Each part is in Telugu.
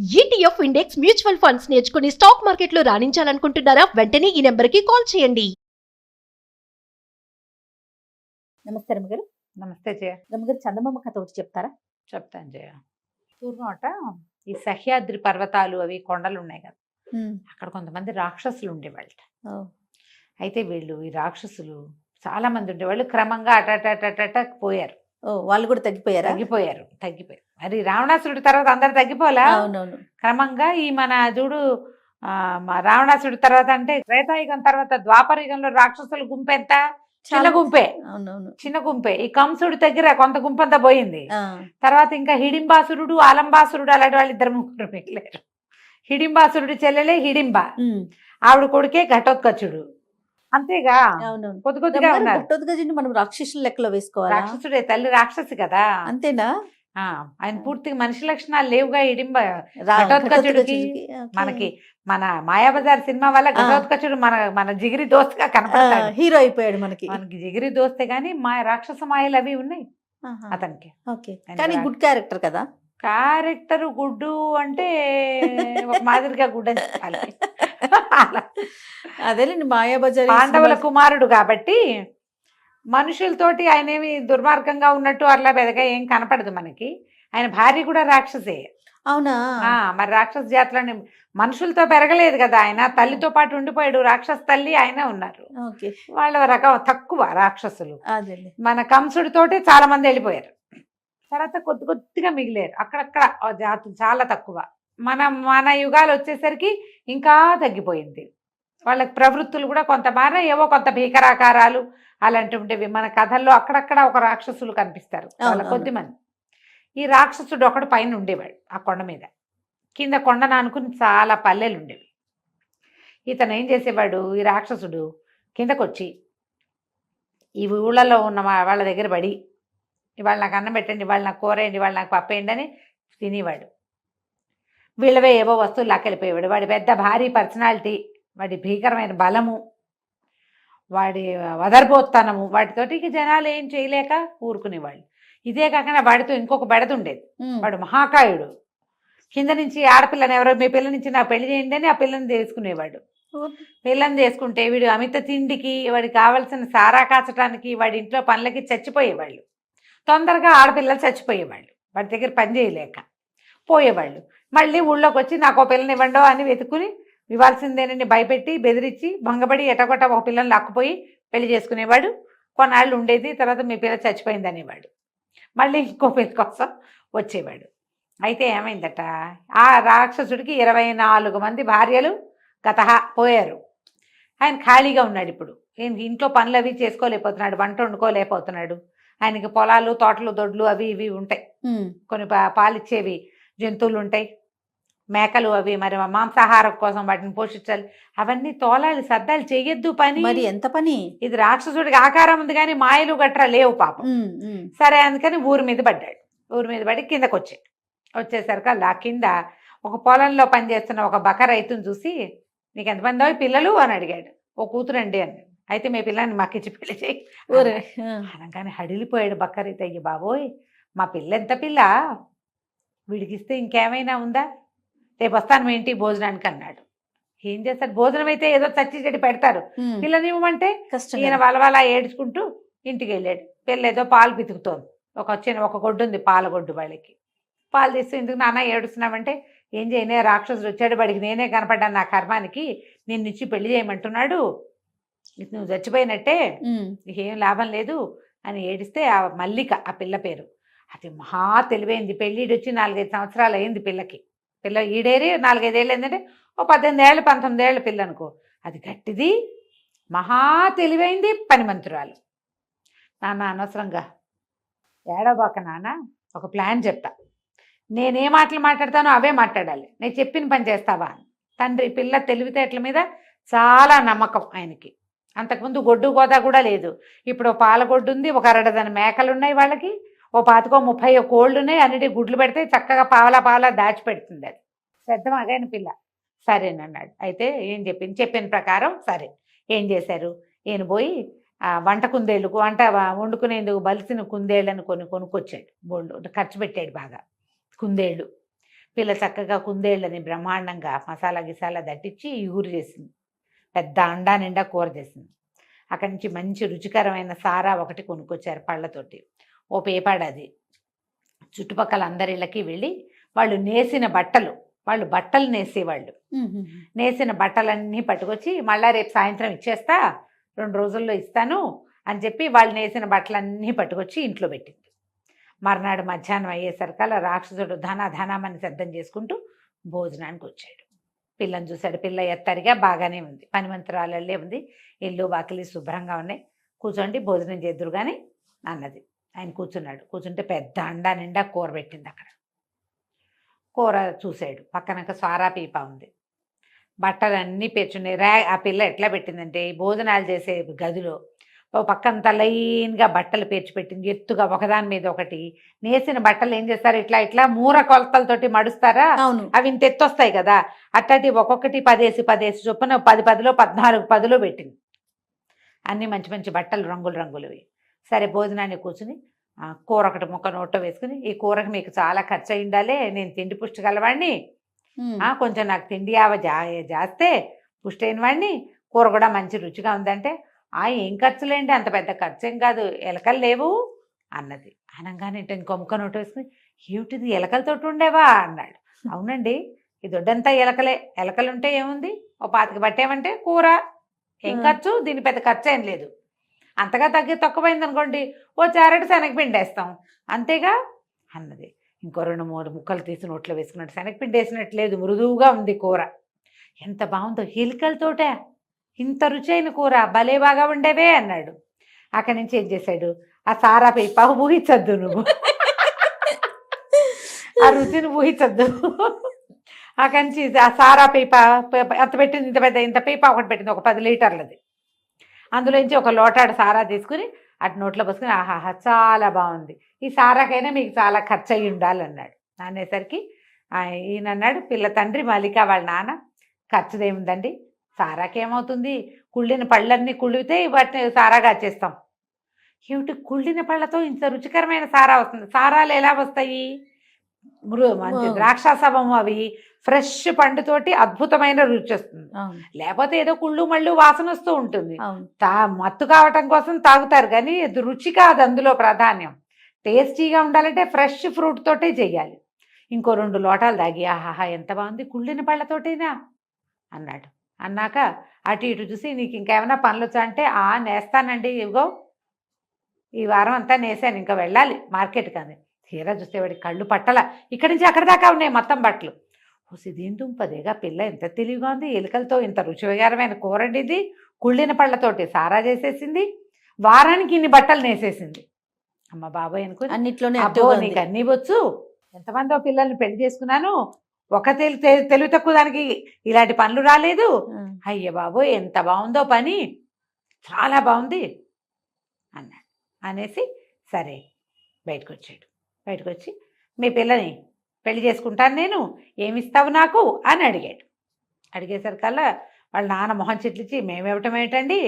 ఈటీఎఫ్ ఇండెక్స్ మ్యూచువల్ ఫండ్స్ నేర్చుకుని స్టాక్ మార్కెట్లో రాణించాలనుకుంటున్నారా? వెంటనే ఈ నెంబర్కి కాల్ చేయండి. నమస్తే రమ్మగారు. నమస్తే జయ. రమ్మగారు, చందమామ కథ ఒకటి చెప్తారా? చెప్తాను జయ. పూర్వమట ఈ సహ్యాద్రి పర్వతాలు అవి కొండలు ఉన్నాయి కదా, అక్కడ కొంతమంది రాక్షసులు ఉండేవాళ్ళట. అయితే వీళ్ళు ఈ రాక్షసులు చాలా మంది ఉండేవాళ్ళు. క్రమంగా అటటటట పోయారు. వాళ్ళు కూడా తగ్గిపోయారు. మరి రావణాసురుడి తర్వాత అందరు తగ్గిపోలా. అవునవును. క్రమంగా ఈ మన చూడు రావణాసురుడి తర్వాత అంటే త్రేతాయుగం తర్వాత ద్వాపరయుగంలో రాక్షసుల గుంపు ఎంత? చిన్న గుంపే. అవునవును, చిన్న గుంపే. ఈ కంసుడి దగ్గర కొంత గుంపంతా పోయింది. తర్వాత ఇంకా హిడింబాసురుడు, అలంబాసురుడు అలాంటి వాళ్ళు ఇద్దరు ముగ్గురు మిగిలారు. హిడింబాసురుడి చెల్లెలే హిడింబ, ఆవిడ కొడుకే ఘటోత్కచుడు. అంతేగా కొద్ది కొద్దిగా ఉన్నారు. ఘటోత్కచుడిని మనం రాక్షసుల లెక్కలో వేసుకోవాలి. రాక్షసుడే, తల్లి రాక్షసి కదా. అంతేనా? ఆయన పూర్తిగా మనిషి లక్షణాలు లేవుగా హిడింబ ఘటోత్కచుడికి. మనకి మన మాయాబజార్ సినిమా వల్ల ఘటోత్కచుడు మన జిగిరి దోస్తగా కనపడతాడు. హీరో అయిపోయాడు మనకి జిగిరి దోస్తే గానీ రాక్షస మాయలు అవి ఉన్నాయి అతనికి. కానీ గుడ్ క్యారెక్టర్ కదా. క్యారెక్టర్ గుడ్డు అంటే ఒక మాదిరిగా గుడ్ అని చెప్పాలి. అదేలేండి, మాయాబజార్ పాండవుల కుమారుడు కాబట్టి మనుషులతోటి ఆయన ఏమి దుర్మార్గంగా ఉన్నట్టు అట్లా పెద్దగా ఏం కనపడదు మనకి. ఆయన భార్య కూడా రాక్షసే. అవునా? మరి రాక్షస జాతులని మనుషులతో పెరగలేదు కదా ఆయన, తల్లితో పాటు ఉండిపోయాడు. రాక్షస తల్లి ఆయన ఉన్నారు. వాళ్ళ రకం తక్కువ రాక్షసులు. మన కంసుడితోటి చాలా మంది వెళ్ళిపోయారు. తర్వాత కొద్ది కొద్దిగా మిగిలేరు. అక్కడక్కడ జాతులు చాలా తక్కువ. మన యుగాలు వచ్చేసరికి ఇంకా తగ్గిపోయింది. వాళ్ళకి ప్రవృత్తులు కూడా కొంత మారా, ఏవో కొంత భీకరాకారాలు అలాంటివి ఉండేవి. మన కథల్లో అక్కడక్కడ ఒక రాక్షసులు కనిపిస్తారు, వాళ్ళ కొద్ది మంది. ఈ రాక్షసుడు ఒకడు పైన ఉండేవాడు ఆ కొండ మీద. కింద కొండను అనుకుని చాలా పల్లెలు ఉండేవి. ఇతను ఏం చేసేవాడు, ఈ రాక్షసుడు కిందకు వచ్చి ఈ ఊళ్ళలో ఉన్న వాళ్ళ దగ్గర పడి, ఇవాళ నాకు అన్నం పెట్టండి, ఇవాళ నాకు కూర వేయండి, ఇవాళ నాకు పప్పు వేయండి అని తినేవాడు. వీళ్ళవే ఏవో వస్తువులు లాక్కెళ్ళిపోయేవాడు. వాడి పెద్ద భారీ పర్సనాలిటీ, వాడి భీకరమైన బలము, వాడి వదర్బోత్తనము, వాటితోటి జనాలు ఏం చేయలేక ఊరుకునేవాళ్ళు. ఇదే కాకుండా వాడితో ఇంకొక బెడద ఉండేది. వాడు మహాకాయుడు. కింద నుంచి ఆడపిల్లని ఎవరో, మీ పిల్ల నుంచి నాకు పెళ్లి చేయండి అని ఆ పిల్లని తీసుకునేవాడు. పిల్లని చేసుకుంటే వీడు అమిత తిండికి, వాడికి కావాల్సిన సారా కాచటానికి, వాడి ఇంట్లో పనులకి చచ్చిపోయేవాళ్ళు. తొందరగా ఆడపిల్లలు చచ్చిపోయేవాళ్ళు, వాడి దగ్గర పని చేయలేక పోయేవాళ్ళు. మళ్ళీ ఊళ్ళోకి వచ్చి నాకు పిల్లని ఇవ్వండో అని వెతుకుని ఇవ్వాల్సిందేనని భయపెట్టి బెదిరించి భంగపడి ఎటగొట్ట ఒక పిల్లని లాక్కుపోయి పెళ్లి చేసుకునేవాడు. కొన్నాళ్ళు ఉండేది. తర్వాత మీ పిల్ల చచ్చిపోయింది అనేవాడు. మళ్ళీ ఇంకో పిల్ల కోసం వచ్చేవాడు. అయితే ఏమైందట, ఆ రాక్షసుడికి 24 మంది భార్యలు గతహ పోయారు. ఆయన ఖాళీగా ఉన్నాడు. ఇప్పుడు ఇంట్లో పనులు అవి చేసుకోలేకపోతున్నాడు, వంట వండుకోలేకపోతున్నాడు. ఆయనకి పొలాలు, తోటలు, దొడ్లు అవి ఇవి ఉంటాయి. కొన్ని పాలిచ్చేవి జంతువులు ఉంటాయి, మేకలు అవి. మరి మాంసాహారం కోసం వాటిని పోషించాలి, అవన్నీ తోలాలి, సర్దాలు, చెయ్యొద్దు పని. మరి ఎంత పని ఇది. రాక్షసుడికి ఆకారం ఉంది కానీ మాయలు గట్రా లేవు పాపం. సరే అందుకని ఊరి మీద పడ్డాడు. ఊరి మీద పడి కిందకు వచ్చేసరికి అలా కింద ఒక పొలంలో పనిచేస్తున్న ఒక బక రైతుని చూసి, నీకు ఎంతమందో పిల్లలు అని అడిగాడు. ఓ కూతురండి అని. అయితే మీ పిల్లని మాకిచ్చి పెళ్లి చేయి అనగానే హడిలిపోయాడు బక్క రైతు. అయ్యి బాబోయ్, మా పిల్ల ఎంత పిల్ల, వీడికిస్తే ఇంకేమైనా ఉందా, రేపు వస్తాను మీ ఇంటికి భోజనానికి అన్నాడు. ఏం చేస్తాడు, భోజనం అయితే ఏదో చచ్చి చెడి పెడతారు, పిల్లనివ్వమంటే ఈయన వాళ్ళ ఏడ్చుకుంటూ ఇంటికి వెళ్ళాడు. పిల్ల ఏదో పాలు పితుకుతోంది. ఒక గొడ్డు ఉంది, పాలగొడ్డు. వాళ్ళకి పాలు తీస్తూ, ఎందుకు నాన్న ఏడుస్తున్నామంటే, ఏం చేయనే, రాక్షసుడు వచ్చాడు, వాడికి నేనే కనపడ్డాను నా కర్మానికి, నిన్నిచ్చి పెళ్లి చేయమంటున్నాడు, నువ్వు చచ్చిపోయినట్టే, నీకేం లాభం లేదు అని ఏడిస్తే, ఆ మల్లిక ఆ పిల్ల పేరు, అది మహా తెలివైంది. పెళ్ళిడు వచ్చి 4-5 సంవత్సరాలు అయింది పిల్లకి. పిల్ల ఈడేరి 4-5 ఏళ్ళు ఏంటంటే ఓ 18 ఏళ్ళు 19 ఏళ్ళ పిల్ల అనుకో. అది గట్టిది, మహా తెలివైంది, పనిమంతురాలు. నాన్న అనవసరంగా ఏడవబాక నాన్న, ఒక ప్లాన్ చెప్తా, నేనే మాటలు మాట్లాడతానో అవే మాట్లాడాలి, నేను చెప్పిన పని చేస్తావా. తండ్రి పిల్ల తెలివితేటల మీద చాలా నమ్మకం ఆయనకి. అంతకుముందు గొడ్డు గోదా కూడా లేదు. ఇప్పుడు పాలగొడ్డు ఉంది, ఒక 2 మేకలు ఉన్నాయి వాళ్ళకి, ఓ 25-30 కోళ్ళు ఉన్నాయి. అన్నిటి గుడ్లు పెడితే చక్కగా పావలా దాచిపెడుతుంది. అది శ్రద్ధ మగైన పిల్ల. సరేనన్నాడు. అయితే ఏం చెప్పిన ప్రకారం సరే ఏం చేశారు, ఈయన పోయి వంట కుందేళ్ళు, వంట వండుకునేందుకు బలిసిన కుందేళ్ళని కొనుక్కొచ్చాడు. బోళ్ళు ఖర్చు పెట్టాడు బాగా. కుందేళ్ళు పిల్ల చక్కగా కుందేళ్ళని బ్రహ్మాండంగా మసాలా గిసాలా దట్టించి ఇగురు చేసింది. పెద్ద అండా నిండా కూర చేసింది. అక్కడి నుంచి మంచి రుచికరమైన సారా ఒకటి కొనుక్కొచ్చారు పళ్ళతోటి. ఓ పేపాడు అది. చుట్టుపక్కల అందరిళ్ళకి వెళ్ళి వాళ్ళు నేసిన బట్టలు, వాళ్ళు బట్టలు నేసేవాళ్ళు, నేసిన బట్టలన్నీ పట్టుకొచ్చి మళ్ళా రేపు సాయంత్రం ఇచ్చేస్తా, 2 రోజుల్లో ఇస్తాను అని చెప్పి వాళ్ళు నేసిన బట్టలన్నీ పట్టుకొచ్చి ఇంట్లో పెట్టింది. మర్నాడు మధ్యాహ్నం అయ్యేసరికల్లా రాక్షసుడు ధనామని శబ్దం చేసుకుంటూ భోజనానికి వచ్చాడు. పిల్లని చూశాడు. పిల్ల ఎత్తరిగా బాగానే ఉంది, పనిమంతురాలే ఉంది, ఇల్లు వాకిలి శుభ్రంగా ఉన్నాయి. కూర్చోండి భోజనం చేద్దురు కానీ అన్నది. ఆయన కూర్చున్నాడు. కూర్చుంటే పెద్ద అండా నిండా కూర పెట్టింది. అక్కడ కూర చూశాడు. పక్కనక సారా పీప ఉంది, బట్టలన్నీ పేర్చున్నాయి. ఆ పిల్ల ఎట్లా పెట్టిందంటే భోజనాలు చేసే గదిలో ఓ పక్కంతా లైన్గా బట్టలు పేర్చి పెట్టింది, ఎత్తుగా ఒకదాని మీద ఒకటి. నేసిన బట్టలు ఏం చేస్తారు, ఇట్లా ఇట్లా మూర కొలతలతోటి మడుస్తారా, అవి ఇంత ఎత్తు వస్తాయి కదా, అట్లాంటి ఒక్కొక్కటి 10 చొప్పున 10 10లో 14 10లో పెట్టింది. అన్నీ మంచి మంచి బట్టలు రంగులవి. సరే భోజనాన్ని కూర్చుని కూర ఒకటి ముక్క నోట్లో వేసుకుని, ఈ కూరకు మీకు చాలా ఖర్చు అయి ఉండాలి, నేను తిండి పుష్టి గలవాడిని, కొంచెం నాకు తిండి జాస్తే పుష్టి అయిన వాడిని, కూర కూడా మంచి రుచిగా ఉందంటే, ఏం ఖర్చులేండి, అంత పెద్ద ఖర్చు ఏం కాదు, ఎలకలు లేవు అన్నది. అనగానే ఇంకో ముక్క నోటు వేసుకుని, ఏమిటిది ఎలకలతోటి ఉండేవా అన్నాడు. అవునండి, ఈ దొడ్డంతా ఎలకలే, ఎలకలుంటే ఏముంది, ఓ 25 పట్టేమంటే కూర, ఏం ఖర్చు, దీని పెద్ద ఖర్చు ఏం లేదు. అంతగా తక్కువైంది అనుకోండి, ఓ చారెడు శనగపిండి వేస్తాం అంతేగా అన్నది. ఇంకో 2-3 ముక్కలు తీసి నోట్లో వేసుకున్నాడు. శనగపిండి వేసినట్లేదు, మృదువుగా ఉంది కూర. ఎంత బాగుందో, ఎలుకలతోటే ఇంత రుచి అయిన కూర, భలే బాగా ఉండేవే అన్నాడు. అక్కడి నుంచి ఏం చేశాడు, ఆ సారా పీప ఊహించద్దు నువ్వు, ఆ రుచిని ఊహించద్దు. అక్కడి నుంచి ఆ సారా పీప ఎంత పెట్టింది, ఇంత పీప ఒకటి పెట్టింది, ఒక 10 లీటర్లది. అందులోంచి ఒక లోటాడు సారా తీసుకుని అటు నోట్లో పోసుకుని, ఆహాహా చాలా బాగుంది, ఈ సారాకైనా మీకు చాలా ఖర్చు అయ్యి ఉండాలన్నాడు. అనేసరికి ఈయన అన్నాడు, పిల్ల తండ్రి మల్లిక వాళ్ళ నాన్న, ఖర్చుదేముందండి, సారాకేమవుతుంది, కుళ్ళిన పళ్ళన్నీ కుళ్ళితే వాటిని సారాగా చేస్తాం. ఏమిటి, కుళ్ళిన పళ్ళతో ఇంత రుచికరమైన సారా వస్తుంది, సారాలు ఎలా వస్తాయి, మంచి ద్రాక్షాసవము, అవి ఫ్రెష్ పండుతోటి అద్భుతమైన రుచి వస్తుంది. లేకపోతే ఏదో కుళ్ళు మళ్ళు వాసన వస్తూ ఉంటుంది, మత్తు కావటం కోసం తాగుతారు కానీ రుచి కాదు అందులో ప్రాధాన్యం. టేస్టీగా ఉండాలంటే ఫ్రెష్ ఫ్రూట్ తోటే చెయ్యాలి. ఇంకో 2 లోటాలు తాగి, ఆహాహా ఎంత బాగుంది, కుళ్ళిన పళ్ళతోటేనా అన్నాడు. అన్నాక అటు ఇటు చూసి, నీకు ఇంకేమైనా పనులు వచ్చా అంటే, నేస్తానండి, ఇదిగో ఈ వారం అంతా నేసాను, ఇంకా వెళ్ళాలి మార్కెట్కి అంది. తీరా చూస్తే వాడికి కళ్ళు పట్టల, ఇక్కడి నుంచి అక్కడి దాకా ఉన్నాయి మొత్తం బట్టలు. దేని దుంపదేగా పిల్ల ఎంత తెలివిగా ఉంది, ఎలుకలతో ఇంత రుచికరమైన కూరండిది, కుళ్ళిన పళ్ళతోటి సారా చేసేసింది, వారానికి ఇన్ని బట్టలు నేసేసింది. అమ్మ బాబాయ్ అనుకుని, అన్నిట్లోనే నీకు అన్నీ వచ్చు, ఎంతమందో పిల్లల్ని పెళ్లి చేసుకున్నాను, ఒక తెలివి తక్కువ దానికి ఇలాంటి పనులు రాలేదు, అయ్య బాబోయ్ ఎంత బాగుందో పని, చాలా బాగుంది అన్నాడు. అనేసి సరే బయటకు వచ్చాడు. బయటకు వచ్చి, మీ పిల్లని పెళ్లి చేసుకుంటాను నేను, ఏమిస్తావు నాకు అని అడిగాడు. అడిగేసరికల్లా వాళ్ళ నాన్న మొహం చిట్లిచ్చి, మేమివ్వటం ఏంటండి,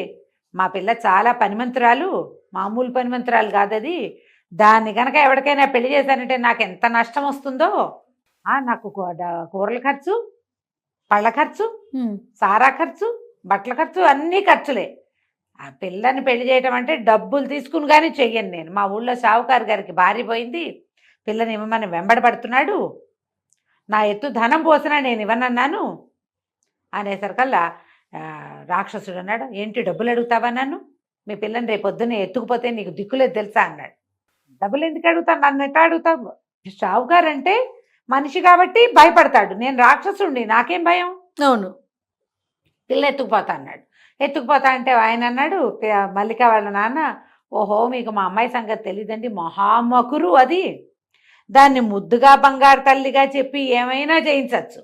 మా పిల్ల చాలా పనిమంతురాలు, మామూలు పనిమంతురాలు కాదు అది, దాన్ని కనుక ఎవరికైనా పెళ్లి చేశానంటే నాకు ఎంత నష్టం వస్తుందో, నాకు కూరల ఖర్చు, పళ్ళ ఖర్చు, సారా ఖర్చు, బట్టల ఖర్చు, అన్నీ ఖర్చులే. ఆ పిల్లని పెళ్లి చేయటం అంటే డబ్బులు తీసుకుని కానీ చెయ్యను నేను. మా ఊళ్ళో షావుకారు గారికి భార్య పోయింది, పిల్లని ఇవ్వమని వెంబడబడుతున్నాడు, నా ఎత్తు ధనం పోసినా నేను ఇవ్వనన్నాను అనేసరికల్లా రాక్షసుడు అన్నాడు, ఏంటి డబ్బులు అడుగుతావా నన్ను, మీ పిల్లని రేపు పొద్దున్నే ఎత్తుకుపోతే నీకు దిక్కులేదు తెలుసా అన్నాడు. డబ్బులు ఎందుకు అడుగుతాను, నన్ను ఎట్లా అడుగుతావు, షావుకారు అంటే మనిషి కాబట్టి భయపడతాడు, నేను రాక్షసుడిని, నాకేం భయం, అవును, పిల్ల ఎత్తుకుపోతా అన్నాడు. ఎత్తుకుపోతా అంటే ఆయన అన్నాడు, మల్లిక వాళ్ళ నాన్న, ఓహో మీకు మా అమ్మాయి సంగతి తెలియదండి, మహామకురు అది, దాన్ని ముద్దుగా బంగారు తల్లిగా చెప్పి ఏమైనా చేయించవచ్చు,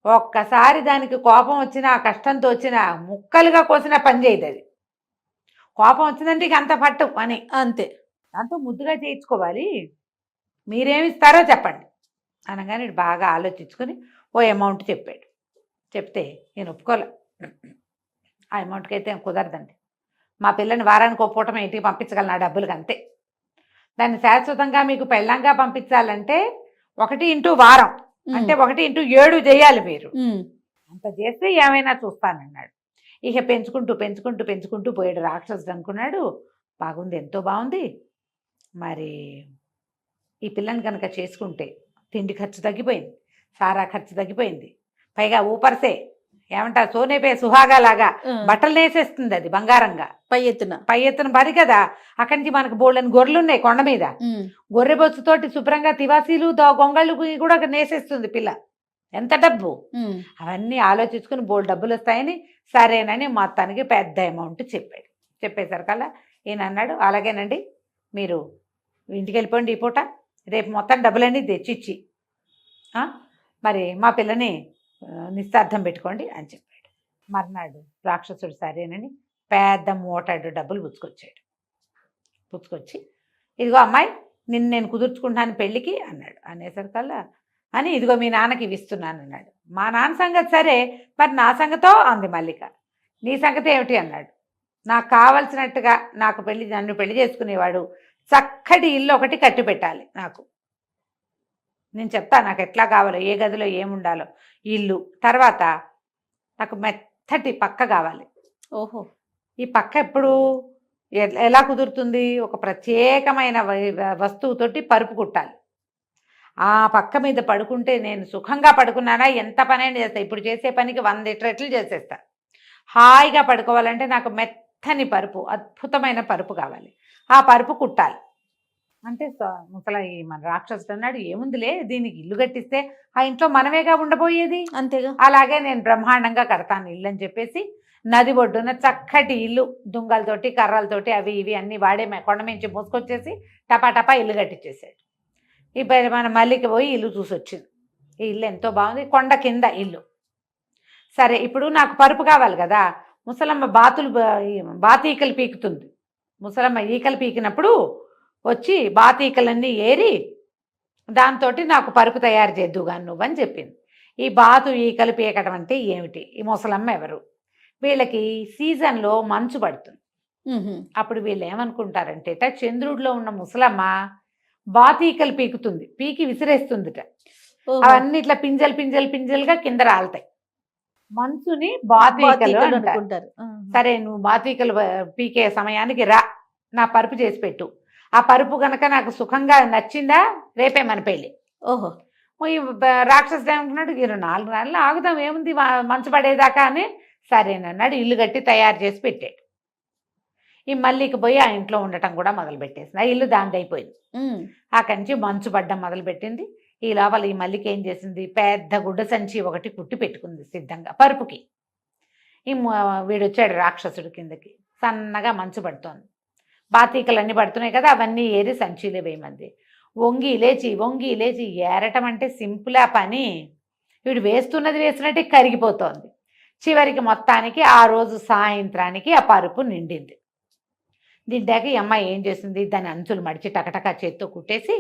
ఒక్కసారి దానికి కోపం వచ్చినా, కష్టంతో వచ్చినా, ముక్కలుగా కోసినా పని చేయదు అది, కోపం వచ్చిందంటే ఇక అంత పట్టు పని అంతే, దాంతో ముద్దుగా చేయించుకోవాలి, మీరేమిస్తారో చెప్పండి అనగానే బాగా ఆలోచించుకొని ఓ అమౌంట్ చెప్పాడు. చెప్తే నేను ఒప్పుకోలే, ఆ అమౌంట్కి అయితే కుదరదండి, మా పిల్లని వారానికి ఒప్పుకోవటం ఇంటికి పంపించగలను ఆ డబ్బులకి అంతే, దాన్ని శాశ్వతంగా మీకు పెళ్ళంగా పంపించాలంటే 1 ఇంటూ వారం, అంటే 1x7 చేయాలి మీరు, అంత చేస్తే ఏమైనా చూస్తానన్నాడు. ఇక పెంచుకుంటూ పెంచుకుంటూ పెంచుకుంటూ పోయాడు. రాక్షసుడు అనుకున్నాడు బాగుంది, ఎంతో బాగుంది, మరి ఈ పిల్లని కనుక చేసుకుంటే తిండి ఖర్చు తగ్గిపోయింది, సారా ఖర్చు తగ్గిపోయింది, పైగా ఊపర్సే ఏమంటారు సోనేపే సుహాగా లాగా బట్టలు నేసేస్తుంది, అది బంగారంగా పై ఎత్తున బరి కదా. అక్కడి నుంచి మనకు బోళ్ళని గొర్రెలు ఉన్నాయి కొండ మీద, గొర్రె బొచ్చుతోటి శుభ్రంగా తివాసీలు గొంగళ్ళు కూడా నేసేస్తుంది పిల్ల. ఎంత డబ్బు, అవన్నీ ఆలోచించుకుని బోల్ డబ్బులు వస్తాయని సరేనని మొత్తానికి పెద్ద అమౌంట్ చెప్పాడు. చెప్పేసరికల్లా ఈయన అన్నాడు అలాగేనండి, మీరు ఇంటికి వెళ్ళిపోండి, ఈ పూట రేపు మొత్తం డబ్బులన్నీ తెచ్చిచ్చి మరి మా పిల్లని నిశ్చార్థం పెట్టుకోండి అని చెప్పాడు. మర్నాడు రాక్షసుడు సరేనని పెద్ద మోటాడు డబ్బులు పుచ్చుకొచ్చి ఇదిగో అమ్మాయి నిన్ను నేను కుదుర్చుకుంటాను పెళ్ళికి అన్నాడు. అనేసరికల్లా అని ఇదిగో మీ నాన్నకి ఇవి ఇస్తున్నాను అన్నాడు. మా నాన్న సంగతి సరే, మరి నా సంగతో అంది మల్లిక. నీ సంగతి ఏమిటి అన్నాడు. నాకు కావలసినట్టుగా నన్ను పెళ్లి చేసుకునేవాడు చక్కటి ఇల్లు ఒకటి కట్టి పెట్టాలి నాకు. నేను చెప్తా నాకు ఎట్లా కావాలో, ఏ గదిలో ఏముండాలో ఇల్లు. తర్వాత నాకు మెత్తటి పక్క కావాలి. ఓహో, ఈ పక్క ఎప్పుడు ఎలా కుదురుతుంది, ఒక ప్రత్యేకమైన వస్తువుతోటి పరుపు కుట్టాలి. ఆ పక్క మీద పడుకుంటే నేను సుఖంగా పడుకున్నానా ఎంత పనైనా చేస్తా, ఇప్పుడు చేసే పనికి 100 రెట్లు చేసేస్తా. హాయిగా పడుకోవాలంటే నాకు మెత్తని పరుపు, అద్భుతమైన పరుపు కావాలి, ఆ పరుపు కుట్టాలి. అంటే ముసలా మన రాక్షసుడు అన్నాడు ఏముందిలే, దీనికి ఇల్లు కట్టిస్తే ఆ ఇంట్లో మనమేగా ఉండబోయేది, అంతేగా, అలాగే అలాగే నేను బ్రహ్మాండంగా కడతాను ఇల్లు అని చెప్పేసి నది ఒడ్డున చక్కటి ఇల్లు దుంగలతోటి కర్రలతోటి అవి ఇవి అన్నీ వాడే కొండ మించి మోసుకొచ్చేసి టపా ఇల్లు కట్టించేసాడు. ఇప్పుడు మన మల్లికి పోయి ఇల్లు చూసి వచ్చింది. ఈ ఇల్లు ఎంతో బాగుంది, కొండ కింద ఇల్లు. సరే ఇప్పుడు నాకు పరుపు కావాలి కదా, ముసలమ్మ బాతీకలు పీకుతుంది. ముసలమ్మ ఈకలు పీకినప్పుడు వచ్చి బాతీకలన్నీ ఏరి దాంతో నాకు పరుపు తయారు చేద్దుగా నువ్వని చెప్పింది. ఈ బాతు ఈకలు పీకడం అంటే ఏమిటి, ఈ ముసలమ్మ ఎవరు, వీళ్ళకి సీజన్లో మంచు పడుతుంది. అప్పుడు వీళ్ళు ఏమనుకుంటారంటే చంద్రుడిలో ఉన్న ముసలమ్మ బాతీకలు పీకుతుంది, పీకి విసిరేస్తుందిట. అవన్నీ ఇట్లా పింజలుగా కింద రాలుతాయి. మంచుని బాతీకలు అంటారు. సరే నువ్వు బాతీకలు పీకే సమయానికి రా, నా పరుపు చేసి పెట్టు. ఆ పరుపు గనక నాకు సుఖంగా నచ్చిందా రేపే మన పెళ్ళి. ఓహో, ఈ రాక్షసుడు ఏమనుకున్నాడు 4 నెలలు ఆగుదాం ఏముంది మంచు పడేదాకా అని సరేనన్నాడు. ఇల్లు కట్టి తయారు చేసి పెట్టాడు. ఈ మల్లికి పోయి ఆ ఇంట్లో ఉండటం కూడా మొదలుపెట్టేసింది. ఆ ఇల్లు దాందైపోయింది. అక్కడి నుంచి మంచు పడ్డం మొదలుపెట్టింది. ఈ లోపల ఈ మల్లికి ఏం చేసింది, పెద్ద గుడ్డ సంచి ఒకటి కుట్టి పెట్టుకుంది సిద్ధంగా పరుపుకి. ఈ వీడొచ్చాడు రాక్షసుడు కిందకి, సన్నగా మంచు పడుతోంది, బాతీకలన్నీ పడుతున్నాయి కదా, అవన్నీ ఏరి సంచిలో వేయమంది. వంగి లేచి ఏరటం అంటే సింపుల్ ఆ పని, వీడు వేసినట్టే కరిగిపోతోంది. చివరికి మొత్తానికి ఆ రోజు సాయంత్రానికి ఆ పరుపు నిండింది. నిండాక ఈ అమ్మాయి ఏం చేసింది, దాని అంచులు మడిచి టకటకా చేత్తో కుట్టేసి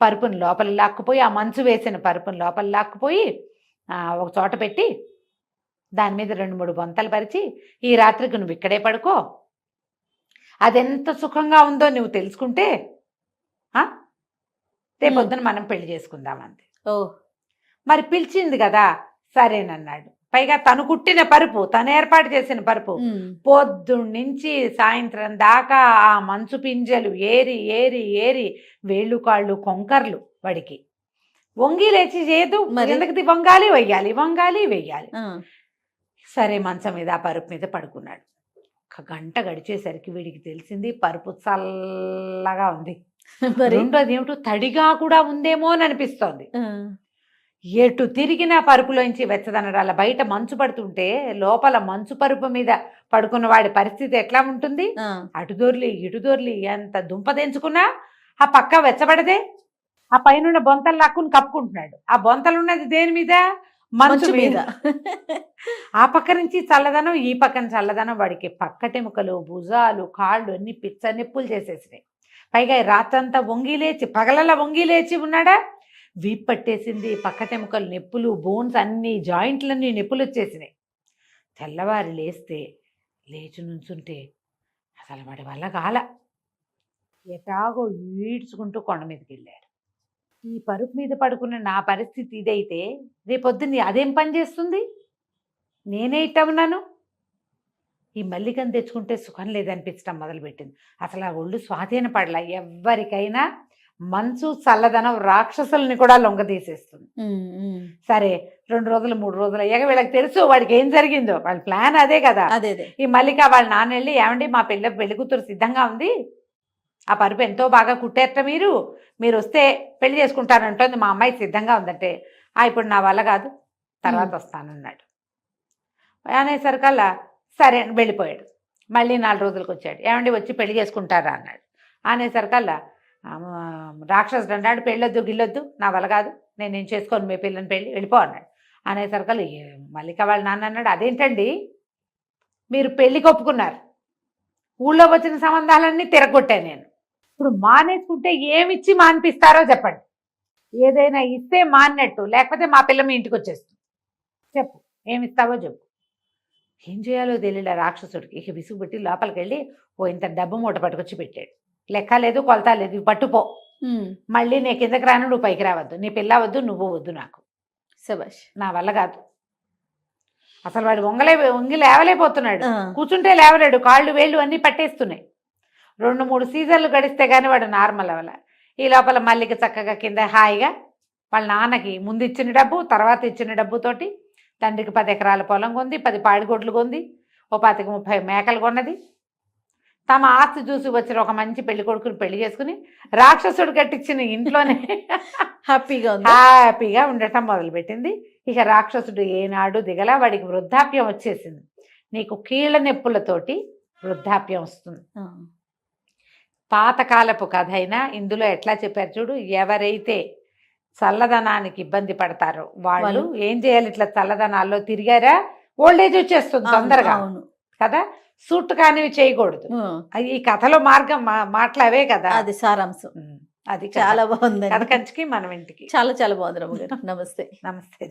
పరుపుని లోపల లాక్కుపోయి, ఆ మంచు వేసిన పరుపుని లోపల లాక్కుపోయి ఒక చోట పెట్టి దాని మీద 2-3 బొంతలు పరిచి ఈ రాత్రికి నువ్వు ఇక్కడే పడుకో, అదెంత సుఖంగా ఉందో నువ్వు తెలుసుకుంటే రేపొద్దున మనం పెళ్లి చేసుకుందామంది. మరి పిలిచింది కదా సరేనన్నాడు. పైగా తను కుట్టిన పరుపు, తను ఏర్పాటు చేసిన పరుపు, పొద్దున్నుంచి సాయంత్రం దాకా ఆ మంచు పింజలు ఏరి వేళ్ళు కాళ్ళు కొంకర్లు వాడికి. వంగి లేచి చేయదు, ఎందుకు వంగాలి వెయ్యాలి. సరే మంచం మీద ఆ పరుపు మీద పడుకున్నాడు. 1 గంట గడిచేసరికి వీడికి తెలిసింది పరుపు చల్లగా ఉంది. రెండోది ఏమిటో తడిగా కూడా ఉందేమో అని అనిపిస్తోంది. ఎటు తిరిగినా పరుపులోంచి వెచ్చదనరాల, బయట మంచు పడుతుంటే లోపల మంచు పరుపు మీద పడుకున్న వాడి పరిస్థితి ఎట్లా ఉంటుంది, అటు దొర్లి ఎంత దుంపదెంచుకున్నా ఆ పక్క వెచ్చబడదే. ఆ పైన బొంతలు లాక్కుని కప్పుకుంటున్నాడు. ఆ బొంతలు ఉన్నది దేని మీద, మంచు మీద. ఆ పక్క నుంచి చల్లదనం, ఈ పక్కన చల్లదనం, వాడికి పక్కటెముకలు భుజాలు కాళ్ళు అన్ని పిచ్చ నొప్పులు చేసేసినాయి. పైగా రాత్రంతా పగలలా వంగి లేచి ఉన్నాడా, వీపు పట్టేసింది, పక్కటెముకలు నొప్పులు, బోన్స్ అన్ని జాయింట్లన్నీ నొప్పులు వచ్చేసినాయి. తెల్లవారి లేచి నుంచుంటే అసలు వాడి వల్ల కాల. ఎటాగో ఈడ్చుకుంటూ కొండ మీదకి వెళ్ళాడు. ఈ పరుపు మీద పడుకున్న నా పరిస్థితి ఇదైతే రేపొద్దున అదేం పని చేస్తుంది? నేనే ఇట్టన్నాను. ఈ మల్లికను తెచ్చుకుంటే సుఖం లేదనిపించడం మొదలుపెట్టింది. అసలు ఆ ఒళ్ళు స్వాధీన పడలా. ఎవరికైనా మనసు చల్లదనం రాక్షసుల్ని కూడా లొంగదీసేస్తుంది. సరే 2 రోజులు 3 రోజులు అయ్యాక వీళ్ళకి తెలుసు వాడికి ఏం జరిగిందో. వాళ్ళ ప్లాన్ అదే కదా. అదే ఈ మల్లిక వాళ్ళ నాన్న వెళ్ళి, ఏమండి మా పెళ్లి కూతురు సిద్ధంగా ఉంది, ఆ పరుపు ఎంతో బాగా కుట్టేట మీరు వస్తే పెళ్లి చేసుకుంటానంటుంది, మా అమ్మాయి సిద్ధంగా ఉందంటే, ఇప్పుడు నా వల్ల కాదు, తర్వాత వస్తానన్నాడు. అనేసరికల్లా సరే అని వెళ్ళిపోయాడు. మళ్ళీ 4 రోజులకు వచ్చాడు. ఏమండి వచ్చి పెళ్లి చేసుకుంటారా అన్నాడు. అనేసరికల్లా రాక్షసుడు అన్నాడు, పెళ్ళొద్దు గిల్లొద్దు, నా వల్ల కాదు, నేను చేసుకోను మీ పిల్లని పెళ్ళి, వెళ్ళిపో అన్నాడు. అనేసరికల్లా మల్లిక వాళ్ళ నాన్న అన్నాడు, అదేంటండి మీరు పెళ్ళికి ఒప్పుకున్నారు, ఊళ్ళో వచ్చిన సంబంధాలన్నీ తిరగొట్టాను నేను, ఇప్పుడు మానేసుకుంటే ఏమిచ్చి మానిపిస్తారో చెప్పండి. ఏదైనా ఇస్తే మాన్నట్టు, లేకపోతే మా పిల్ల మీ ఇంటికి వచ్చేస్తుంది, చెప్పు ఏమిస్తావో చెప్పు. ఏం చేయాలో తెలియలే రాక్షసుడికి. ఇక విసుగు పెట్టి లోపలికి వెళ్ళి ఇంత డబ్బు మూట పట్టుకొచ్చి పెట్టాడు. లెక్క లేదు కొలత లేదు, ఇవి పట్టుపో, మళ్ళీ నీ కిందకి రాను, నువ్వు పైకి రావద్దు, నీ పిల్ల వద్దు, నువ్వు వద్దు, నాకు శభాష్, నా వల్ల కాదు. అసలు వాడు వంగి లేవలేకపోతున్నాడు, కూర్చుంటే లేవలేడు, కాళ్ళు వేళ్ళు అన్నీ పట్టేస్తున్నాయి. 2-3 సీజన్లు గడిస్తే కానీ వాడు నార్మల్ అవ్వాల. ఈ లోపల మల్లిక చక్కగా కింద హాయిగా వాళ్ళ నాన్నకి ముందు ఇచ్చిన డబ్బు, తర్వాత ఇచ్చిన డబ్బుతోటి తండ్రికి 10 ఎకరాల పొలం కొంది, 10 పాడిగొడ్లు కొంది, 25-30 మేకలు కొన్నది. తమ ఆస్తి చూసి వచ్చిన ఒక మంచి పెళ్లి కొడుకుని పెళ్లి చేసుకుని రాక్షసుడు కట్టించిన ఇంట్లోనే హ్యాపీగా ఉండటం మొదలుపెట్టింది. ఇక రాక్షసుడు ఏనాడు దిగలా. వాడికి వృద్ధాప్యం వచ్చేసింది. నీకు కీళ్ళ నొప్పులతోటి వృద్ధాప్యం వస్తుంది. పాతకాలపు కథ అయినా ఇందులో ఎట్లా చెప్పారు చూడు, ఎవరైతే చల్లదనానికి ఇబ్బంది పడతారో వాళ్ళు ఏం చేయాలి, ఇట్లా చల్లదనాల్లో తిరిగారా ఓల్డేజ్ వచ్చేస్తుంది తొందరగా కదా. సూట్ కానివి చేయకూడదు. ఈ కథలో మార్గం మాటలవే కదా, అది సారాంశం. అది చాలా బాగుంది. కథ కంచికి మనం ఇంటికి. చాలా బాగుంది రమ్మ గారు. నమస్తే. నమస్తే.